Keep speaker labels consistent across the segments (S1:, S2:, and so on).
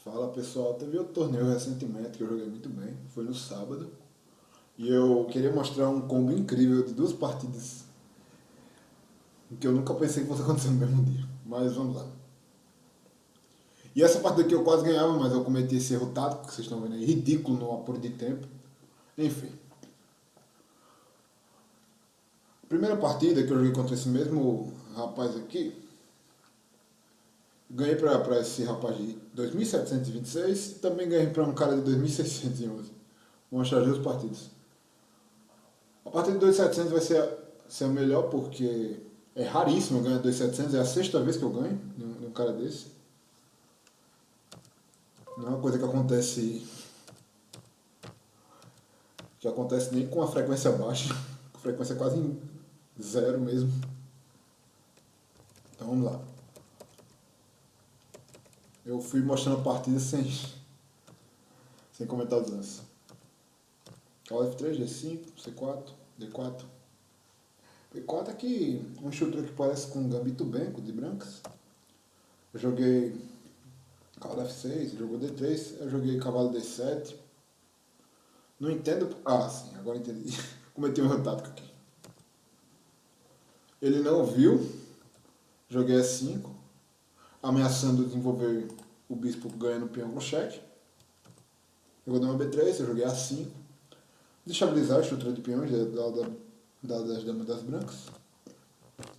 S1: Fala pessoal, teve outro torneio recentemente que eu joguei muito bem, foi no sábado. E eu queria mostrar um combo incrível de duas partidas que eu nunca pensei que fosse acontecer no mesmo dia. Mas vamos lá. E essa partida aqui eu quase ganhava, mas eu cometi esse erro tático que vocês estão vendo aí, ridículo no apuro de tempo. Enfim. Primeira partida que eu joguei contra esse mesmo rapaz aqui, ganhei pra esse rapaz de 2.726 e também ganhei pra um cara de 2.611. Vou mostrar as duas partidas. A partir de 2.700 vai ser a melhor porque é raríssimo eu ganhar 2.700, é a sexta vez que eu ganho num cara desse. Não é uma coisa que acontece nem com a frequência baixa, com frequência quase em zero mesmo. Então vamos lá. Eu fui mostrando a partida sem comentar os lances. Cavalo F3, G5, C4, D4. D4 aqui, um shooter que parece com um gambito branco de brancas. Eu joguei cavalo F6, jogou D3, eu joguei cavalo D7. Não entendo. Ah, sim, agora entendi. Cometi um erro tático aqui. Ele não viu, joguei E5, ameaçando desenvolver o bispo ganhando o peão com cheque. Jogou dama B3, eu joguei A5. Destabilizar a estrutura de peões das damas das brancas.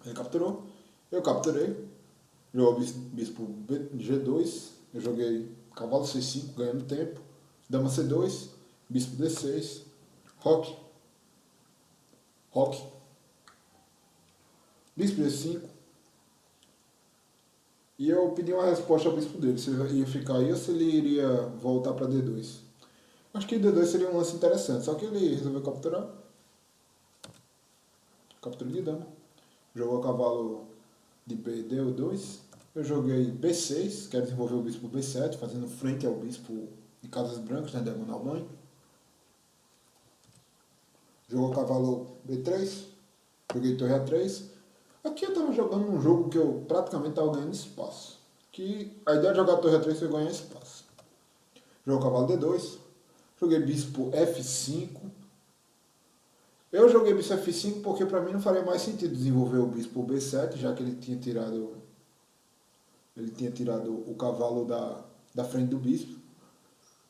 S1: Ele capturou, eu capturei. Jogou bispo G2, eu joguei cavalo C5 ganhando tempo. Dama C2, bispo D6, roque, roque, bispo D5. E eu pedi uma resposta ao bispo dele, se ele ia ficar aí ou se ele iria voltar para D2. Acho que D2 seria um lance interessante, só que ele resolveu capturar. Captura de dama. Jogou cavalo de BD2. Eu joguei B6, quero desenvolver o bispo B7, fazendo frente ao bispo de casas brancas, né, diagonal mãe. Jogou cavalo B3, joguei torre A3. Aqui eu estava jogando um jogo que eu praticamente estava ganhando espaço. Que a ideia de jogar torre A3 foi ganhar espaço. Jogou cavalo D2, joguei bispo F5. Eu joguei bispo F5 porque para mim não faria mais sentido desenvolver o bispo B7, já que ele tinha tirado o cavalo da frente do bispo.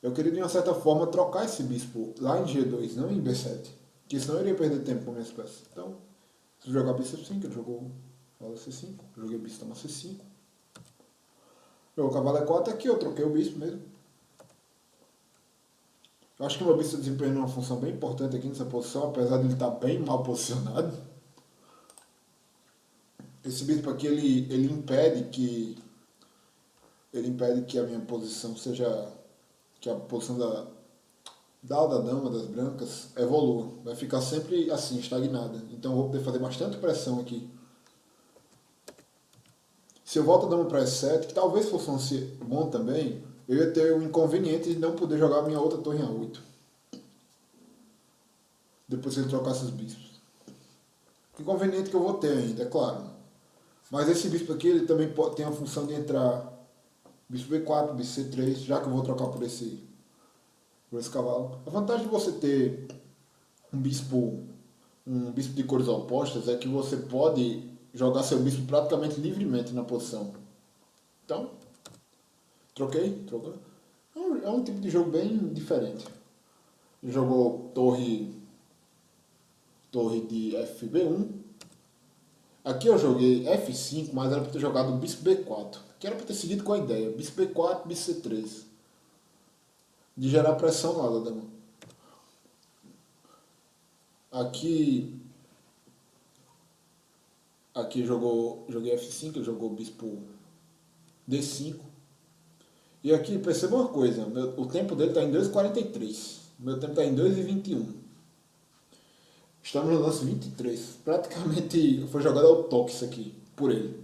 S1: Eu queria de uma certa forma trocar esse bispo lá em G2, não em B7, que senão eu iria perder tempo com minhas peças. Então, se eu jogar bispo F5, ele jogou cavalo C5, joguei bispo toma C5. Jogou cavalo E4, aqui eu troquei o bispo mesmo. Eu acho que o meu bispo desempenha uma função bem importante aqui nessa posição, apesar de ele estar bem mal posicionado. Esse bispo aqui ele impede que a minha posição seja, que a posição da dama, das brancas, evolua. Vai ficar sempre assim, estagnada. Então eu vou poder fazer bastante pressão aqui. Se eu volto a dama para E7, que talvez fosse um bom também, eu ia ter o inconveniente de não poder jogar a minha outra torre em A8. Depois que ele trocasse os bispos. Inconveniente que eu vou ter ainda, é claro. Mas esse bispo aqui ele também tem a função de entrar bispo B4, bispo C3, já que eu vou trocar por esse cavalo. A vantagem de você ter um bispo de cores opostas é que você pode jogar seu bispo praticamente livremente na posição. Então, trocou. É um tipo de jogo bem diferente. Ele jogou torre de FB1. Aqui eu joguei F5, mas era para ter jogado bispo B4, que era para ter seguido com a ideia, bispo B4, bispo C3, de gerar pressão lá da dama. Aqui joguei F5, ele jogou bispo D5. E aqui perceba uma coisa, o tempo dele está em 2,43, meu tempo está em 2,21. Estamos no lance 23, praticamente foi jogado ao toque isso aqui, por ele.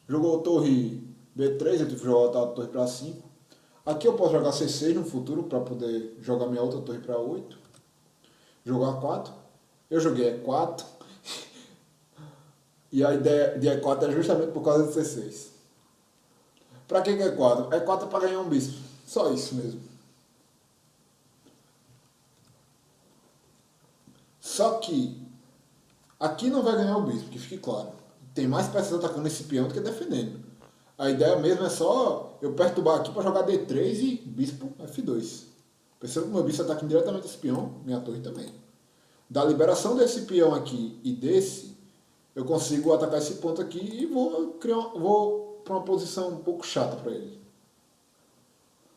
S1: Jogou torre B3, eu tive que jogar a torre para 5. Aqui eu posso jogar C6 no futuro para poder jogar minha outra torre para 8. Jogar 4. Eu joguei E4. E a ideia de E4 é justamente por causa do C6. Pra que é 4? É 4 para ganhar um bispo. Só isso mesmo. Só que aqui não vai ganhar o bispo, que fique claro. Tem mais peças atacando esse peão do que defendendo. A ideia mesmo é só eu perturbar aqui para jogar D3 e bispo F2. Perceba que meu bispo ataca diretamente esse peão, minha torre também. Da liberação desse peão aqui e desse, eu consigo atacar esse ponto aqui e vou para uma posição um pouco chata para ele.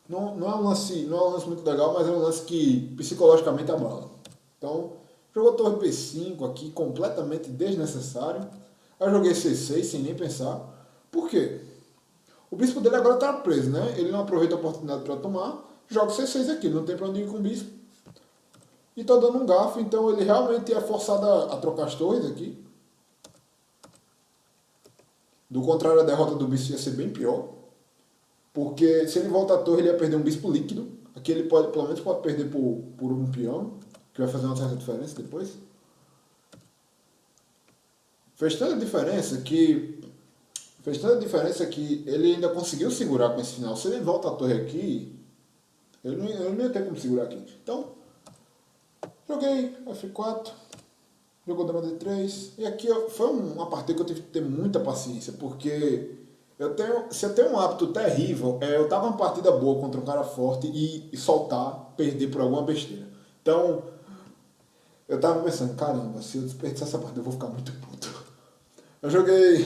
S1: Não é um lance muito legal, mas é um lance que psicologicamente abala. Então, jogou torre B5 aqui, completamente desnecessário. Aí eu joguei C6 sem nem pensar. Por quê? O bispo dele agora está preso, né? Ele não aproveita a oportunidade para tomar. Joga C6 aqui, não tem para onde ir com o bispo. E está dando um garfo, então ele realmente é forçado a trocar as torres aqui. Do contrário, a derrota do bispo ia ser bem pior. Porque se ele volta à torre, ele ia perder um bispo líquido. Aqui ele pode, pelo menos pode perder por um peão, que vai fazer uma certa diferença depois. Fez tanta diferença que ele ainda conseguiu segurar com esse final. Se ele volta à torre aqui, ele não ia ter como segurar aqui. Então, joguei F4, jogou dama D3. E aqui foi uma partida que eu tive que ter muita paciência, porque se eu tenho um hábito terrível, eu tava uma partida boa contra um cara forte e soltar, perder por alguma besteira. Então, eu tava pensando, caramba, se eu desperdiçar essa partida eu vou ficar muito puto. Eu joguei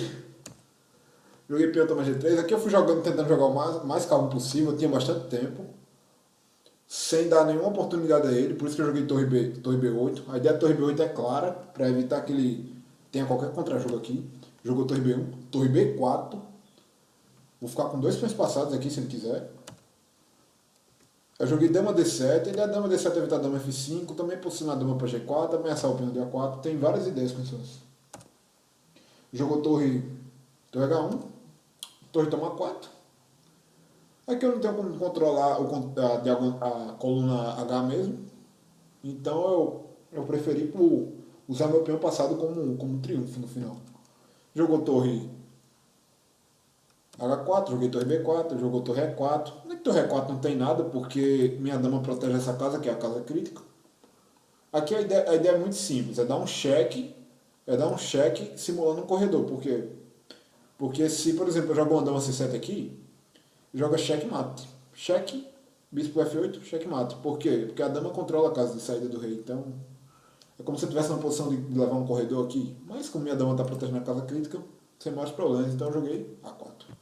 S1: peão toma G3. Aqui eu fui jogando, tentando jogar o mais calmo possível. Eu tinha bastante tempo. Sem dar nenhuma oportunidade a ele. Por isso que eu joguei torre B8. A ideia da torre B8 é clara, para evitar que ele tenha qualquer contra-jogo aqui. Jogou torre B1, torre B4. Vou ficar com 2 peões passados aqui, se ele quiser. Eu joguei dama D7. A ideia da dama D7 é evitar dama F5. Também posicionar a dama para G4, ameaçar o peão de A4. Tem várias ideias com isso. Jogou torre H1. Torre toma 4. Aqui eu não tenho como controlar a coluna H mesmo. Então eu preferi usar meu peão passado como um triunfo no final. Jogou torre H4, joguei torre B4, jogou torre E4. Nem torre E4 não tem nada, porque minha dama protege essa casa, que é a casa crítica. Aqui a ideia é muito simples, é dar um cheque simulando um corredor. Por quê? Porque se, por exemplo, eu jogo uma dama C7 aqui, joga cheque-mate. Cheque, bispo F8, cheque-mate. Por quê? Porque a dama controla a casa de saída do rei. Então, é como se eu estivesse na posição de levar um corredor aqui. Mas como minha dama está protegendo a casa crítica, sem maiores problemas. Então eu joguei A4.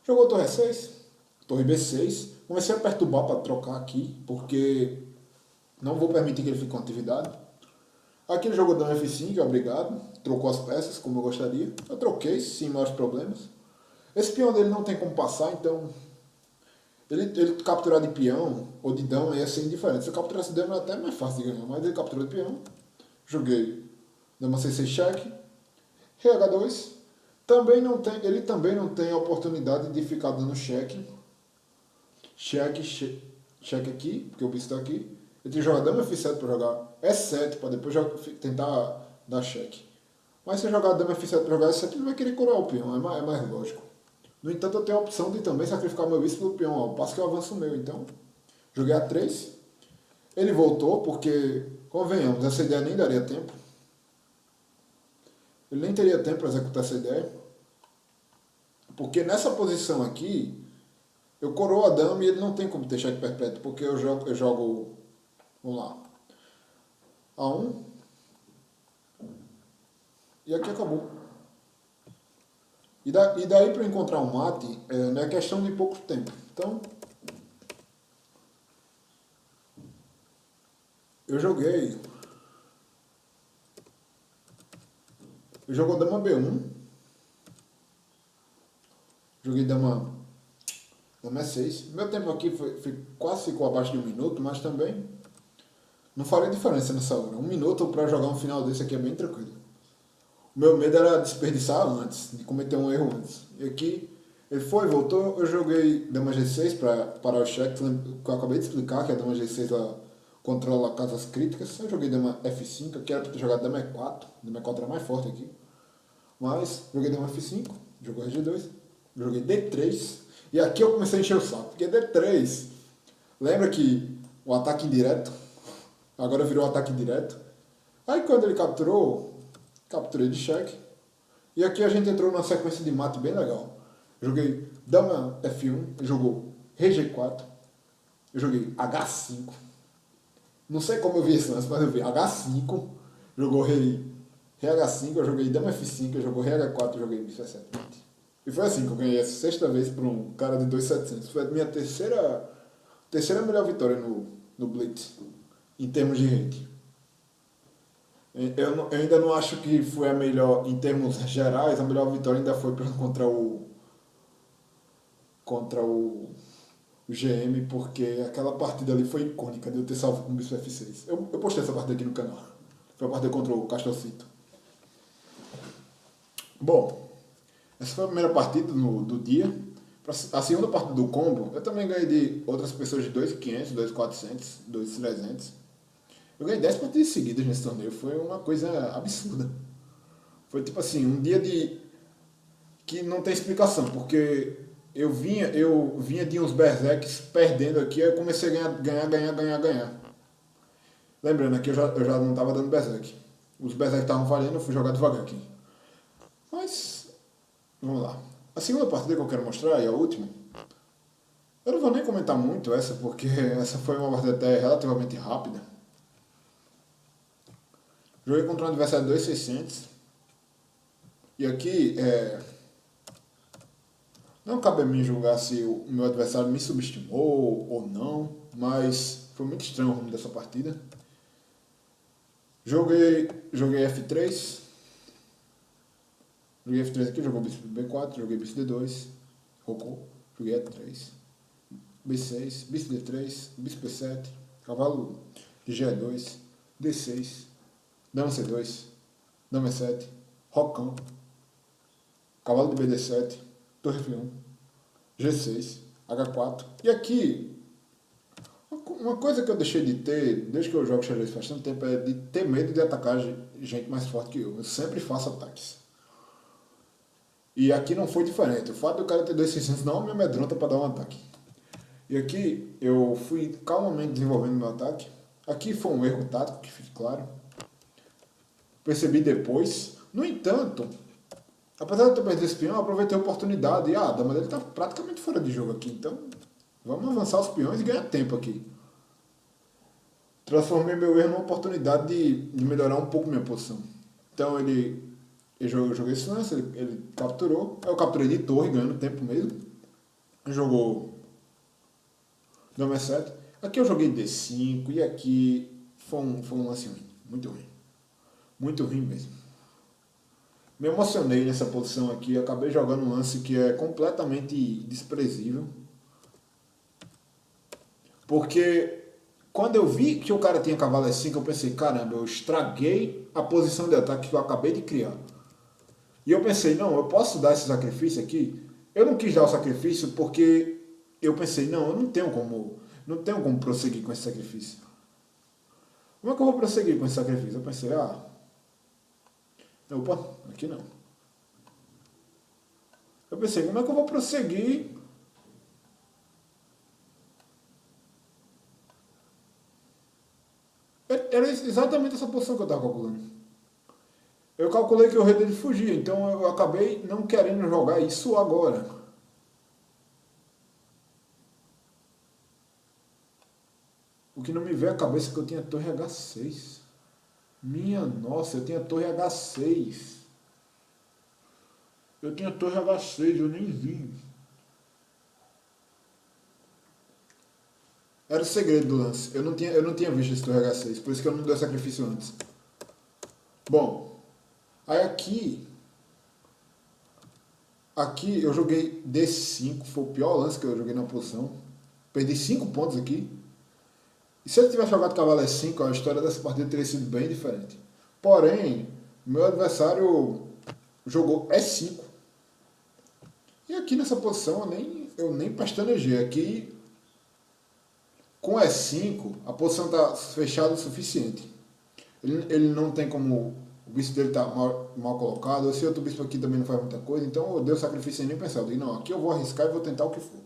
S1: Jogou torre E6, torre B6. Comecei a perturbar para trocar aqui, porque não vou permitir que ele fique com atividade. Aqui ele jogou dama F5, obrigado. Trocou as peças, como eu gostaria. Eu troquei, sem maiores problemas. Esse peão dele não tem como passar, então ele capturar de peão ou de dama ia ser indiferente. Se eu capturasse de dama é até mais fácil de ganhar, mas ele capturou de peão. Joguei dama C6 cheque, rei H2. Ele também não tem a oportunidade de ficar dando cheque. Cheque aqui, porque o bicho está aqui. Ele tem que jogar dama F7 para jogar E7, para depois tentar dar cheque. Mas se eu jogar dama F7 para jogar E7, ele vai querer curar o peão, é mais lógico. No entanto, eu tenho a opção de também sacrificar meu bispo pelo peão, ao passo que eu avanço o meu. Então, joguei A3. Ele voltou, porque, convenhamos, essa ideia nem daria tempo. Ele nem teria tempo para executar essa ideia. Porque nessa posição aqui, eu coroo a dama e ele não tem como ter cheque perpétuo, porque eu jogo vamos lá, A1. E aqui acabou. E daí para encontrar um mate, não é questão de pouco tempo. Então, eu joguei. Eu jogo dama B1. Joguei dama E6. Meu tempo aqui quase ficou abaixo de 1 minuto, mas também não faria diferença nessa hora. 1 minuto para jogar um final desse aqui é bem tranquilo. O meu medo era desperdiçar antes, de cometer um erro antes. E aqui, ele voltou, eu joguei dama G6 para parar o cheque, que eu acabei de explicar, que a dama G6 ela controla casas críticas. Eu joguei dama F5, aqui era para ter jogado dama E4, dama E4 era mais forte aqui. Mas, joguei dama F5, jogou G2. joguei D3, e aqui eu comecei a encher o saco, porque D3, lembra que o ataque indireto, agora virou ataque direto. Aí quando ele capturou, capturei de cheque, e aqui a gente entrou numa sequência de mate bem legal. Eu joguei dama F1, ele jogou rei G4, eu joguei H5, não sei como eu vi esse lance, mas eu vi H5, jogou rei H5, eu joguei dama F5, eu jogou rei H4, eu joguei bicho F7. E foi assim que eu ganhei a sexta vez para um cara de 2.700. Foi a minha terceira melhor vitória no Blitz, em termos de rate. Eu ainda não acho que foi a melhor, em termos gerais, a melhor vitória ainda foi contra o GM, porque aquela partida ali foi icônica de eu ter salvo com o Bispo F6. Eu postei essa partida aqui no canal. Foi a partida contra o Castelcito. Bom, essa foi a primeira partida do dia. A segunda partida do combo, eu também ganhei de outras pessoas de 2.500, 2.400, 2.300. Eu ganhei 10 partidas seguidas nesse torneio. Foi uma coisa absurda. Foi tipo assim, um dia que não tem explicação, porque eu vinha de uns berserks perdendo aqui, aí eu comecei a ganhar. Lembrando aqui, eu já não estava dando berserk. Os berserk estavam falhando, eu fui jogar devagar aqui. Mas, vamos lá. A segunda partida que eu quero mostrar, e a última, eu não vou nem comentar muito essa, porque essa foi uma partida até relativamente rápida. Joguei contra um adversário de 2.600. E aqui, não cabe a mim julgar se o meu adversário me subestimou ou não, mas foi muito estranho o rumo dessa partida. Joguei F3. Joguei F3 aqui, jogou bispo B4, joguei bispo D2, rocou, joguei E3, B6, bispo D3, bispo B7, cavalo de G2, D6, dama C2, dama E7, rocão, cavalo de BD7, torre F1, G6, H4. E aqui, uma coisa que eu deixei de ter, desde que eu jogo xadrez faz tanto tempo, é de ter medo de atacar gente mais forte que eu. Eu sempre faço ataques. E aqui não foi diferente. O fato do cara ter 2.600 não me amedronta para dar um ataque. E aqui eu fui calmamente desenvolvendo meu ataque. Aqui foi um erro tático, que fique claro. Percebi depois. No entanto, apesar de eu ter perdido esse peão, eu aproveitei a oportunidade. E a dama dele está praticamente fora de jogo aqui. Então, vamos avançar os peões e ganhar tempo aqui. Transformei meu erro numa oportunidade de melhorar um pouco minha posição. Então eu joguei esse lance, ele capturou. Eu capturei de torre, ganhando tempo mesmo. Jogou dama E7. Aqui eu joguei D5 e aqui foi um lance ruim. Muito ruim. Muito ruim mesmo. Me emocionei nessa posição aqui. Acabei jogando um lance que é completamente desprezível. Porque quando eu vi que o cara tinha cavalo E5, eu pensei, caramba, eu estraguei a posição de ataque que eu acabei de criar. E eu pensei, não, eu posso dar esse sacrifício aqui? Eu não quis dar o sacrifício porque eu pensei, não, eu não tenho como prosseguir com esse sacrifício. Como é que eu vou prosseguir com esse sacrifício? Eu pensei, opa, aqui não. Eu pensei, como é que eu vou prosseguir? Era exatamente essa posição que eu estava calculando. Eu calculei que o rei dele fugia, então eu acabei não querendo jogar isso agora. O que não me veio à cabeça é que eu tinha torre H6. Minha nossa, eu tinha torre H6. Eu tinha torre H6, eu nem vi. Era o segredo do lance. Eu não tinha visto esse torre H6, por isso que eu não dei sacrifício antes. Bom, aí aqui eu joguei D5, foi o pior lance que eu joguei na posição. Perdi 5 pontos aqui. E se ele tivesse jogado cavalo E5, a história dessa partida teria sido bem diferente. Porém, meu adversário jogou E5. E aqui nessa posição eu nem pastanejei. Aqui, com E5, a posição está fechada o suficiente. Ele não tem como o bispo dele tá mal colocado, esse outro bispo aqui também não faz muita coisa, então eu dei o sacrifício sem nem pensar. Eu digo, não, aqui eu vou arriscar e vou tentar o que for.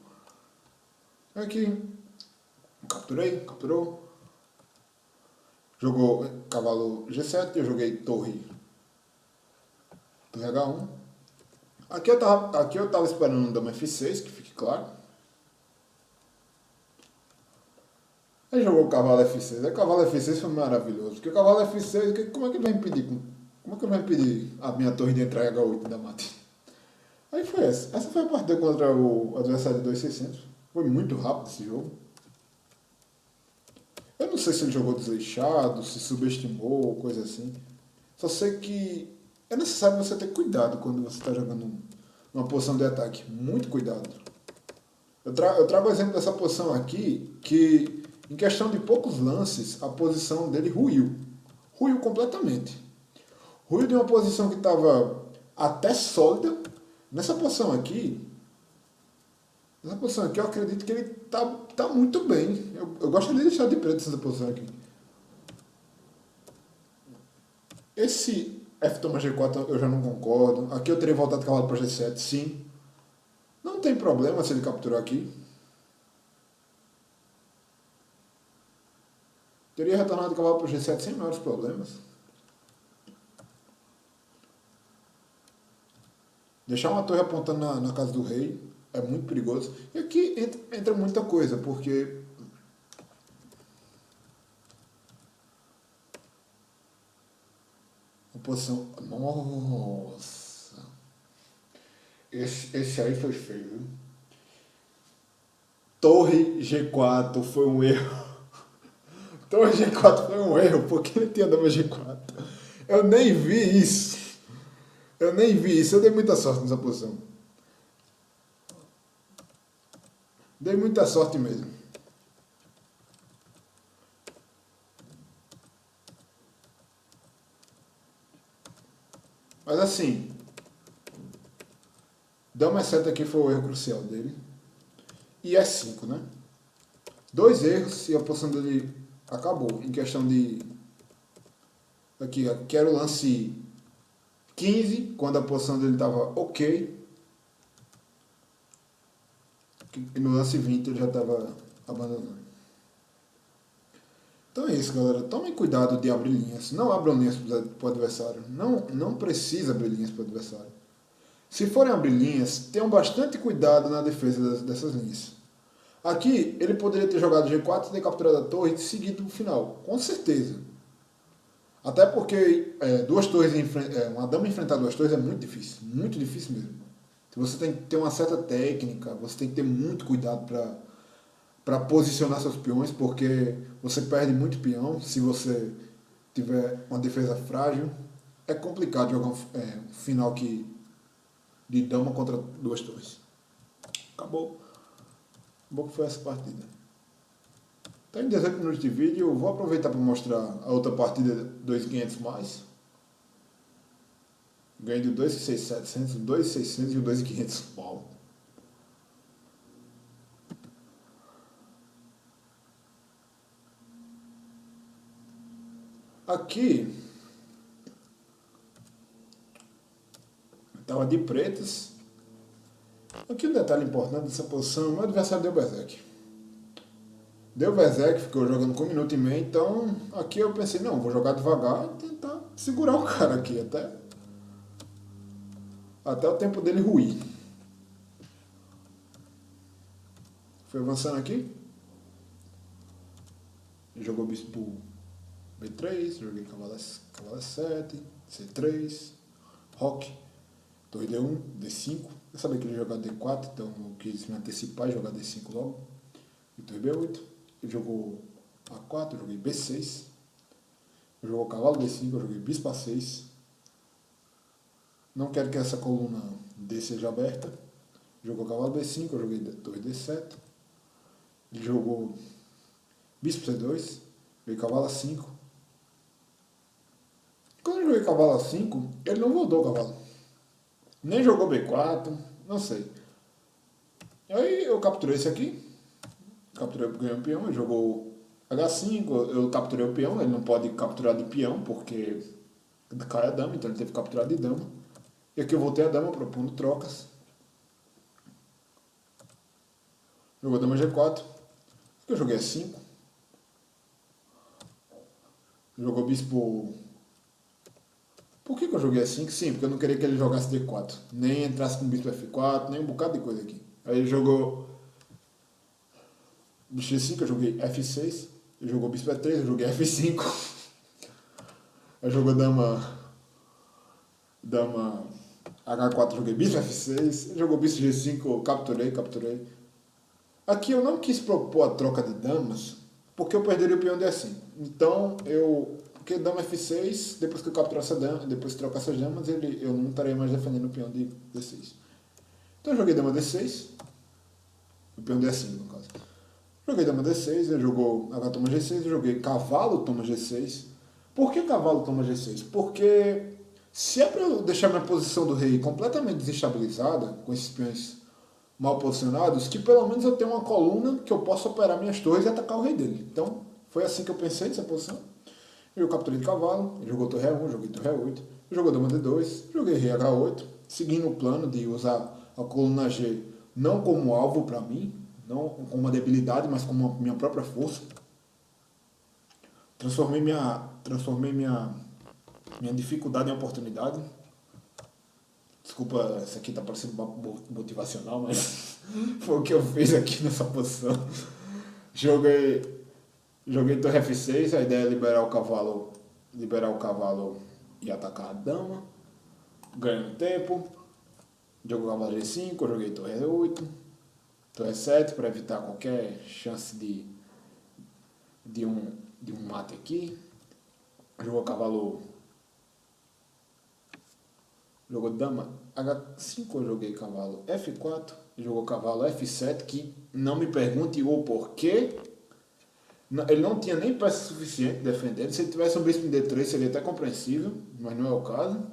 S1: Aqui, capturou. Jogou cavalo G7, eu joguei torre H1. Aqui eu tava esperando um dama F6, que fique claro. Aí jogou o cavalo F6. Aí o cavalo F6 foi maravilhoso. Porque o cavalo F6, como é que ele vai impedir? Como é que ele vai impedir a minha torre de entrar em H8 da mate? Aí foi essa. Essa foi a partida contra o adversário de 2600. Foi muito rápido esse jogo. Eu não sei se ele jogou desleixado, se subestimou, coisa assim. Só sei que é necessário você ter cuidado quando você está jogando uma posição de ataque. Muito cuidado. Eu trago o exemplo dessa posição aqui, que em questão de poucos lances, a posição dele ruiu. Ruiu completamente. Ruiu de uma posição que estava até sólida. Nessa posição aqui, eu acredito que ele tá muito bem. Eu gostaria de deixar de preto essa posição aqui. Esse F toma G4 eu já não concordo. Aqui eu teria voltado cavalo para G7, sim. Não tem problema se ele capturar aqui. Teria retornado o cavalo para G7 sem maiores problemas. Deixar uma torre apontando na casa do rei é muito perigoso. E aqui entra muita coisa, porque a posição... Nossa! Esse aí foi feio, viu? Torre G4 foi um erro. Torre G4 foi um erro, porque ele tinha dama G4. Eu nem vi isso. Eu dei muita sorte nessa posição. Dei muita sorte mesmo. Mas assim, dama E7 aqui foi o erro crucial dele. E E5, né? Dois erros e a posição dele acabou. Em questão de... Aqui, que era o lance 15, quando a posição dele estava ok. E no lance 20 ele já estava abandonando. Então é isso, galera. Tomem cuidado de abrir linhas. Não abram linhas para o adversário. Não precisa abrir linhas para o adversário. Se forem abrir linhas, tenham bastante cuidado na defesa dessas linhas. Aqui, ele poderia ter jogado G4, ter capturado a torre e seguido o final. Com certeza. Até porque duas torres uma dama enfrentar duas torres é muito difícil. Muito difícil mesmo. Você tem que ter uma certa técnica, você tem que ter muito cuidado para posicionar seus peões, porque você perde muito peão se você tiver uma defesa frágil. É complicado jogar um final de dama contra duas torres. Acabou. Acabou que foi essa partida. Tem 18 minutos de vídeo, eu vou aproveitar para mostrar a outra partida 2.500 mais. Ganhei do 2.600, o 2.600 e o 2.500. Uau! Aqui estava de pretas. Aqui um detalhe importante dessa posição, meu adversário deu Berserk. Deu Berserk, ficou jogando com 1 minuto e meio, então aqui eu pensei, não, vou jogar devagar e tentar segurar o cara aqui até o tempo dele ruir. Foi avançando aqui. Jogou bispo B3, joguei cavalo 7, C3, roque, torre D1, D5. Eu sabia que ele ia jogar D4, então eu quis me antecipar e jogar D5 logo. E torre B8. Ele jogou A4, eu joguei B6. Ele jogou cavalo D5, eu joguei bispo A6. Não quero que essa coluna D seja aberta. Jogou cavalo B5, eu joguei torre D7. Ele jogou bispo C2, joguei cavalo A5. Quando eu joguei cavalo A5, ele não voltou o cavalo. Nem jogou B4, não sei. Aí eu capturei esse aqui. Capturei, ganhei um peão, ele jogou H5, eu capturei o peão, ele não pode capturar de peão, porque cai a dama, então ele teve que capturar de dama. E aqui eu voltei a dama propondo trocas. Jogou dama G4. Aqui eu joguei E5. Jogou bispo. Por que eu joguei E5? Sim, porque eu não queria que ele jogasse D4. Nem entrasse com bispo F4, nem um bocado de coisa aqui. Aí ele jogou bicho G5, eu joguei F6. Ele jogou bispo E3, eu joguei F5. Aí jogou dama H4, joguei bispo F6. Ele jogou bispo G5, eu capturei. Aqui eu não quis propor a troca de damas, porque eu perderia o peão D5. Então porque dama F6, depois que eu capturar essa dama, depois que trocar essas damas, eu não estaria mais defendendo o peão de D6. Então eu joguei dama D6, o peão D5 no caso. Joguei dama D6, ele jogou H toma G6, eu joguei cavalo toma G6. Por que cavalo toma G6? Porque se é para eu deixar minha posição do rei completamente desestabilizada, com esses peões mal posicionados, que pelo menos eu tenho uma coluna que eu possa operar minhas torres e atacar o rei dele. Então, foi assim que eu pensei nessa posição. Eu capturei de cavalo, ele jogou torre E1, joguei torre E8, jogou dama D2, joguei rei H8, seguindo o plano de usar a coluna G não como alvo para mim, não como uma debilidade, mas como minha própria força. Transformei minha dificuldade em oportunidade. Desculpa, isso aqui tá parecendo motivacional, mas foi o que eu fiz aqui nessa posição. Joguei torre F6, a ideia é liberar o cavalo e atacar a dama, ganhando tempo. Jogo cavalo G5, eu joguei torre E8, torre E7 para evitar qualquer chance de um mate aqui. Jogou cavalo. Jogou dama H5, eu joguei cavalo F4, jogou cavalo F7, que não me pergunte o porquê. Ele não tinha nem peça suficiente defendendo. Se ele tivesse um bispo em D3 seria até compreensível, mas não é o caso.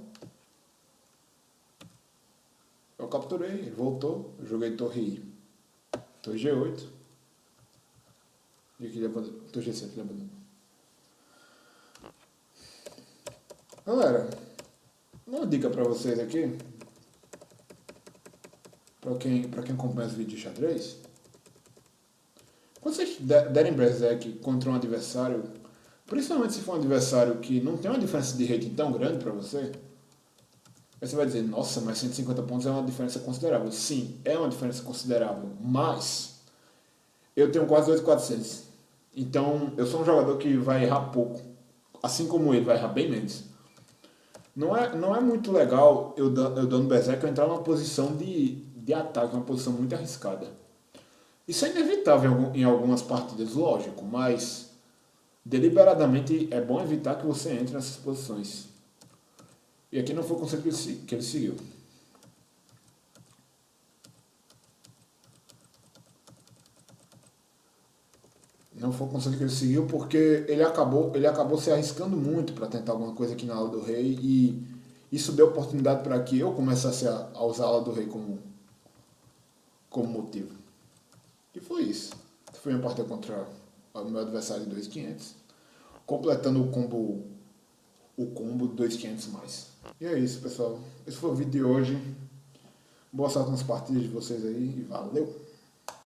S1: Eu capturei, ele voltou, eu joguei torre G8. E aqui torre G7, lembra? Galera, uma dica pra vocês aqui, pra quem acompanha os vídeos de xadrez. Quando vocês derem Berserk contra um adversário, principalmente se for um adversário que não tem uma diferença de rating tão grande pra você, aí você vai dizer, nossa, mas 150 pontos é uma diferença considerável. Sim, é uma diferença considerável, mas eu tenho quase 2.400. Então, eu sou um jogador que vai errar pouco. Assim como ele, vai errar bem menos. Não é muito legal eu dando Berserk eu entrar numa posição de ataque, uma posição muito arriscada. Isso é inevitável em algumas partidas, lógico, mas deliberadamente é bom evitar que você entre nessas posições. E aqui não foi o conceito que ele seguiu. Não foi o conceito que ele seguiu porque ele acabou se arriscando muito para tentar alguma coisa aqui na ala do rei e isso deu oportunidade para que eu começasse a usar a ala do rei como motivo. E foi isso. Foi uma partida contra o meu adversário de 2.500, completando o combo de 2.500 mais. E é isso, pessoal. Esse foi o vídeo de hoje. Boa sorte nas partidas de vocês aí e valeu!